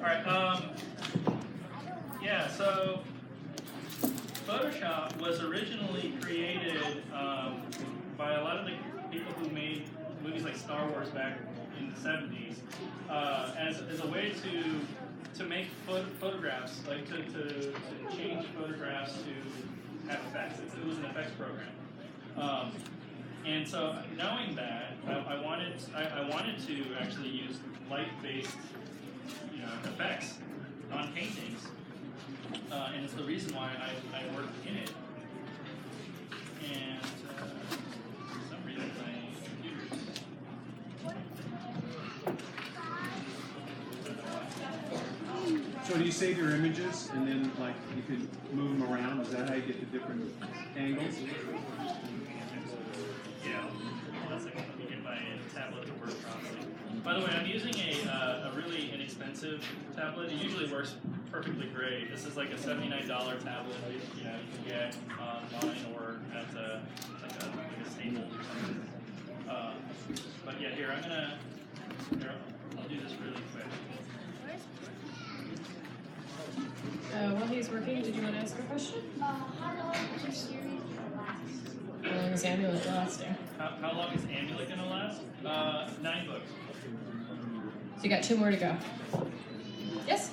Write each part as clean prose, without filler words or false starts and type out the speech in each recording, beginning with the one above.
right. Yeah. So Photoshop was originally created by a lot of the people who made movies like Star Wars back in the 70s as a way to make photographs, like to change photographs to have effects. It was an effects program. And so, knowing that, I wanted to actually use light-based, effects on paintings, and it's the reason why I worked in it. And for some reason, my computer's. So do you save your images and then like you can move them around? Is that how you get the different angles? Yeah. One second, let me get my tablet to work properly. By the way, I'm using a really inexpensive tablet. It usually works perfectly great. This is like a $79 tablet that you can get online or at like a Staples or something. But yeah, here I'll do this really quick. While he's working, did you want to ask a question? How long is your series last? How long is Amulet lasting? How long is Amulet going to last? 9 books. So you got 2 more to go. Yes?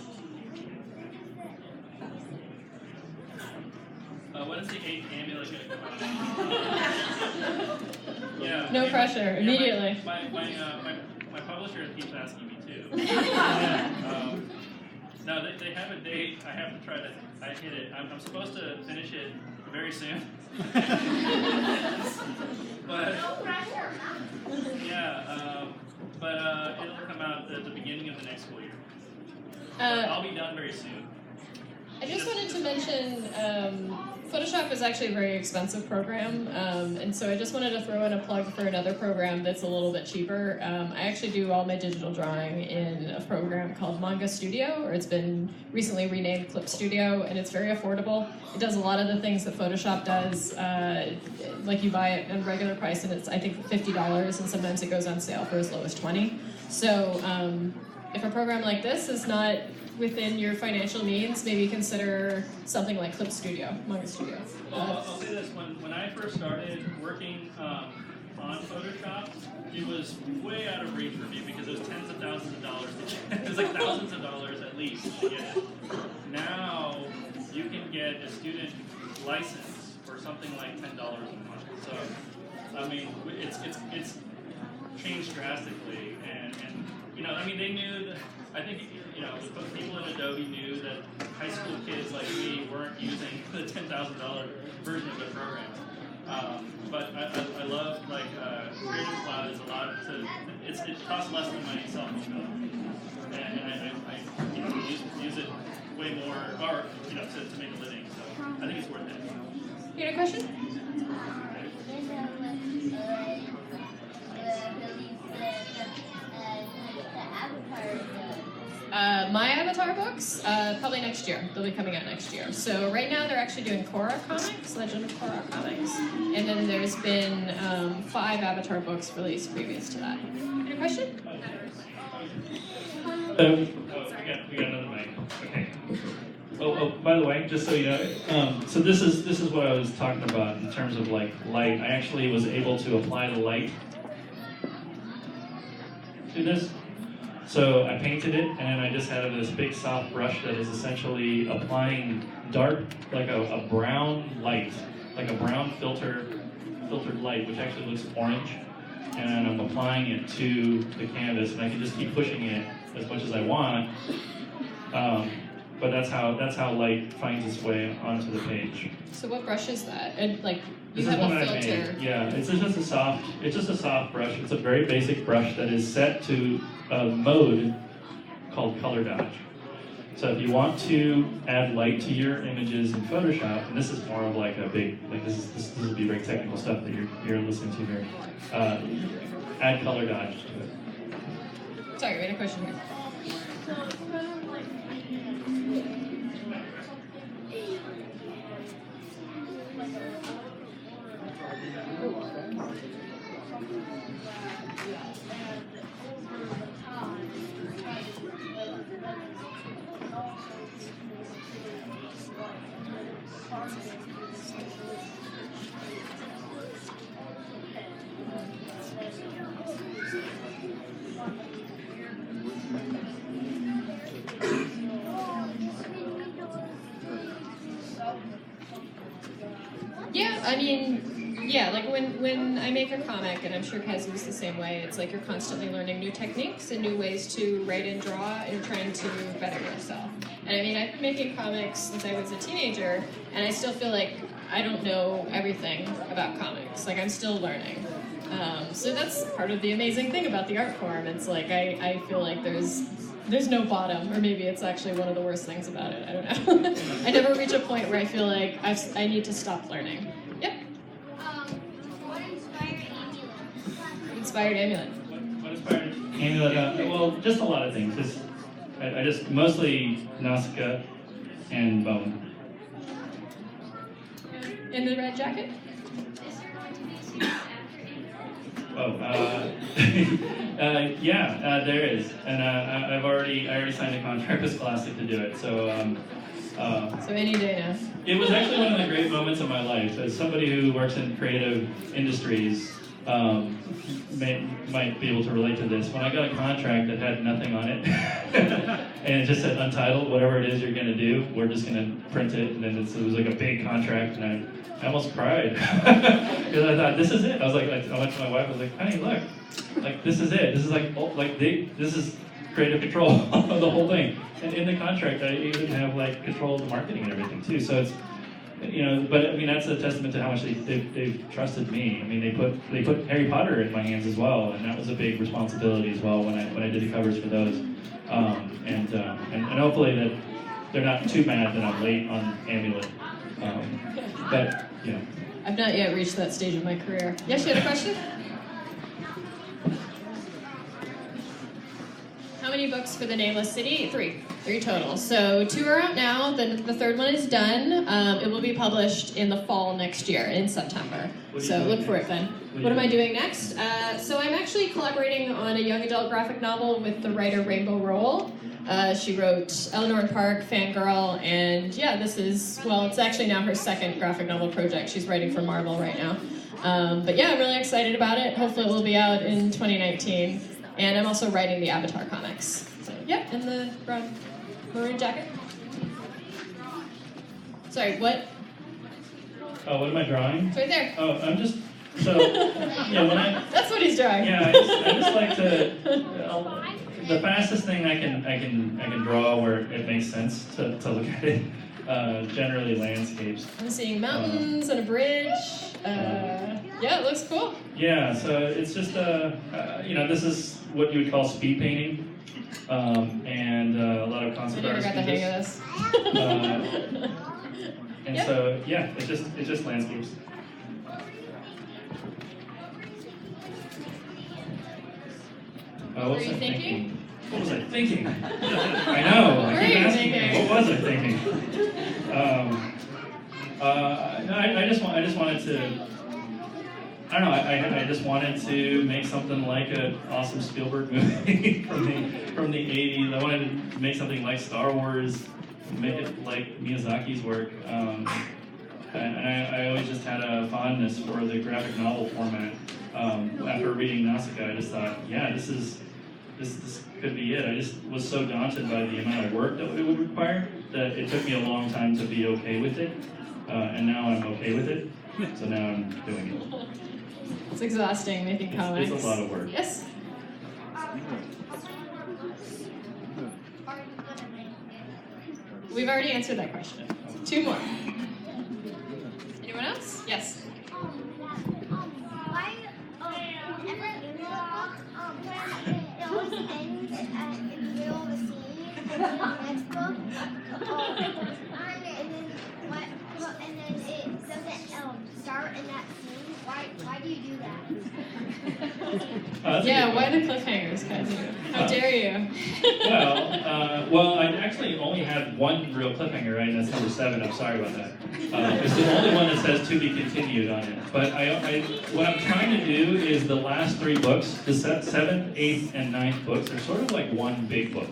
When is the 8th Amulet going to come out? Yeah. No pressure, immediately. My publisher keeps asking me too. No, they have a date. I have to try to. I hit it. I'm supposed to finish it very soon. But No pressure. yeah, but it'll come out at the beginning of the next school year. I'll be done very soon. I just wanted to mention Photoshop is actually a very expensive program, and so I just wanted to throw in a plug for another program that's a little bit cheaper. I actually do all my digital drawing in a program called Manga Studio, or it's been recently renamed Clip Studio, and it's very affordable. It does a lot of the things that Photoshop does, like you buy it at a regular price, and it's I think $50, and sometimes it goes on sale for as low as $20. So if a program like this is not within your financial means, maybe consider something like Clip Studio, Manga Studio. Well, I'll say this, when I first started working on Photoshop, it was way out of reach for me because it was tens of thousands of dollars to get. It was like thousands of dollars at least to get it. Now, you can get a student license for something like $10 a month. So, I mean, it's changed drastically, and they knew that, I think, the people in Adobe knew that high school kids like me weren't using the $10,000 version of the program. But I love, Creative Cloud is a lot it costs less than my cell phone bill. And I use it way more, or, to make a living, so I think it's worth it. You had a question? My Avatar books, probably next year. They'll be coming out next year. So right now they're actually doing Korra comics, Legend of Korra comics, and then there's been 5 Avatar books released previous to that. Any question? We got another mic. Okay. Oh, by the way, just so you know, so this is what I was talking about in terms of light. I actually was able to apply the light to this. So I painted it, and I just had this big soft brush that is essentially applying dark, like a brown light, like a brown filtered light, which actually looks orange. And I'm applying it to the canvas, and I can just keep pushing it as much as I want. But that's how light finds its way onto the page. So what brush is that? And This you is have one a I filter. made. Yeah, it's just a soft brush. It's a very basic brush that is set to a mode called color dodge. So if you want to add light to your images in Photoshop, and this is more of like a big, this would be very technical stuff that you're listening to here. Add color dodge to it. Sorry, we had a question here. I mean, yeah, like when I make a comic, and I'm sure Kazu's the same way, it's like you're constantly learning new techniques and new ways to write and draw and trying to better yourself. And I mean, I've been making comics since I was a teenager, and I still feel like I don't know everything about comics. Like, I'm still learning. So that's part of the amazing thing about the art form. It's like, I feel like there's no bottom, or maybe it's actually one of the worst things about it. I don't know. I never reach a point where I feel like I need to stop learning. Yep. What inspired Amulet? Inspired Amulet. What inspired Amulet? Well, just a lot of things. I just mostly Nausicaa and Bone. In the red jacket? Is there going to be a series after Oh, yeah, there is, and I already signed a contract with Scholastic to do it. So Any day now. it was actually one of the great moments of my life. As somebody who works in creative industries, might be able to relate to this. When I got a contract that had nothing on it, and it just said untitled, whatever it is you're going to do, we're just going to print it, and then it was like a big contract, and I almost cried because I thought, this is it. I went to my wife. I was like, honey, look, like this is it. This is this is creative control of the whole thing. And in the contract, I even have like control of the marketing and everything too. So it's, but I mean that's a testament to how much they've trusted me. I mean they put Harry Potter in my hands as well, and that was a big responsibility as well when I did the covers for those. And hopefully that they're not too mad that I'm late on Amulet. But I've not yet reached that stage of my career. Yes, you had a question? How many books for The Nameless City? Three total. So 2 are out now. The third one is done. It will be published in the fall next year, in September. So look for it then. What am I doing next? So I'm actually collaborating on a young adult graphic novel with the writer Rainbow Rowell. She wrote Eleanor and Park, Fangirl, and yeah, it's actually now her second graphic novel project. She's writing for Marvel right now. But yeah, I'm really excited about it. Hopefully it will be out in 2019. And I'm also writing the Avatar comics. So yeah, in the brown maroon jacket. Sorry, what? Oh, what am I drawing? It's right there. Oh, I'm just when I. That's what he's drawing. Yeah, I just like to. The fastest thing I can draw where it makes sense to look at it. Generally landscapes. I'm seeing mountains and a bridge. Yeah, it looks cool. Yeah, so it's just this is what you would call speed painting, and a lot of concept I never art got the hang sketches. of this. And Yep. so yeah, it's just landscapes. What Were was you I thinking? What was I thinking? I know. What I were keep you asking thinking? what was I thinking? I just wanted to. I don't know. I just wanted to make something like an awesome Spielberg movie from the '80s. I wanted to make something like Star Wars, make it like Miyazaki's work. And I always just had a fondness for the graphic novel format. After reading Nausicaa, I just thought, yeah, this could be it. I just was so daunted by the amount of work that it would require that it took me a long time to be okay with it. And now I'm okay with it. So now I'm doing it. It's exhausting making comics. It's a lot of work. Yes? Are you gonna make it? We've already answered that question. 2 more. Anyone else? Yes. Why, whenever you draw, it always ends in the middle of a scene, and then the next book, and then it doesn't start in that scene. Why do you do that? That's a Yeah, good why one. the cliffhangers, Kasu? How dare you? Well, I actually only had one real cliffhanger, right? And that's number 7. I'm sorry about that. It's the only one that says "to be continued" on it. But what I'm trying to do is the last 3 books, the 7th, 8th, and 9th books, are sort of like one big book.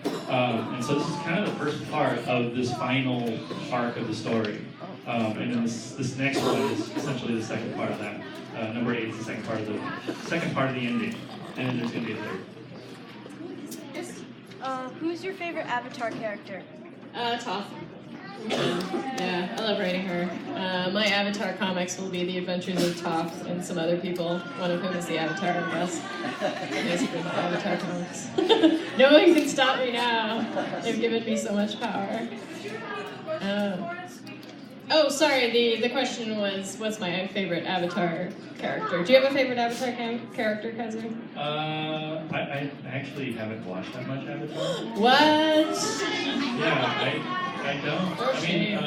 And so this is kind of the first part of this final arc of the story. And then this next one is essentially the second part of that. Number 8 is the second part of the ending, and then there's going to be a third. Yes. Who's your favorite Avatar character? Toph. Yeah, I love writing her. My Avatar comics will be the adventures of Toph and some other people, one of whom is the Avatar, I guess. Basically my Avatar comics. No one can stop me now. They've given me so much power. Oh, sorry, the question was, what's my favorite Avatar character? Do you have a favorite Avatar character, Kazu? I actually haven't watched that much Avatar. What? Yeah, I don't. Oh, I mean,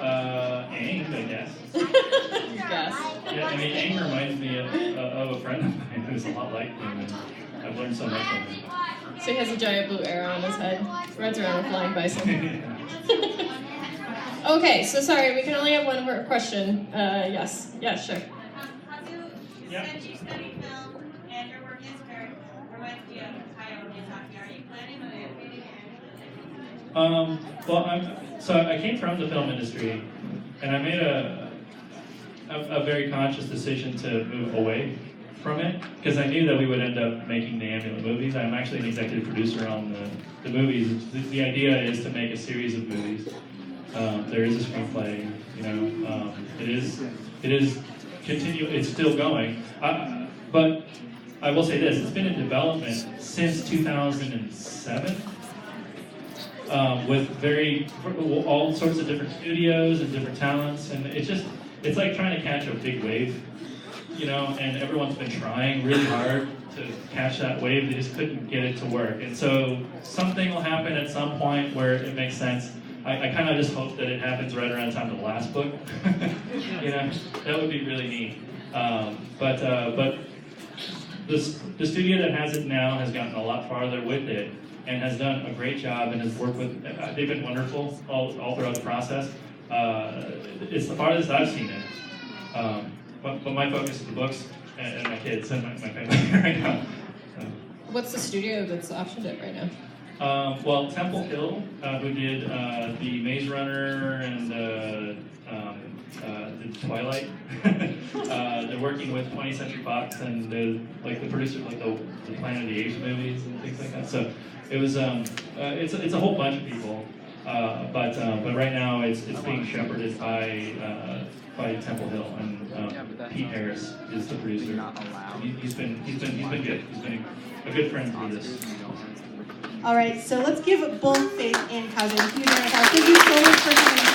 Aang, I guess. Yes. Yeah, I mean, Aang reminds me of a friend of mine who's a lot like him, and I've learned so much from him. So he has a giant blue arrow on his head. Rides around a flying bison. Okay, so sorry, we can only have one more question. Yes. Yeah, sure. Kasu, Yeah. since you study film and you're working as parent with Hayao Miyazaki, are you planning on animating Well, so I came from the film industry, and I made a very conscious decision to move away from it, because I knew that we would end up making the Amulet movies. I'm actually an executive producer on the movies. The idea is to make a series of movies. There is a screenplay, it is it's still going. But I will say this, it's been in development since 2007, with all sorts of different studios and different talents, and it's like trying to catch a big wave, and everyone's been trying really hard to catch that wave, they just couldn't get it to work. And so something will happen at some point where it makes sense. I kind of just hope that it happens right around the time of the last book. That would be really neat. But the studio that has it now has gotten a lot farther with it and has done a great job and has worked with. They've been wonderful all throughout the process. It's the farthest I've seen it. But my focus is the books and my kids and my family right now. What's the studio that's optioned it right now? Well, Temple Hill, who did the Maze Runner and the Twilight, they're working with 20th Century Fox and the producers like the Planet of the Apes movies and things like that. So it was it's a whole bunch of people, but right now it's being shepherded by Temple Hill, and Pete Harris is the producer. He's been good. He's been a good friend through this. All right, so let's give both Faith and Kazu a huge round of applause. Thank you so much for coming.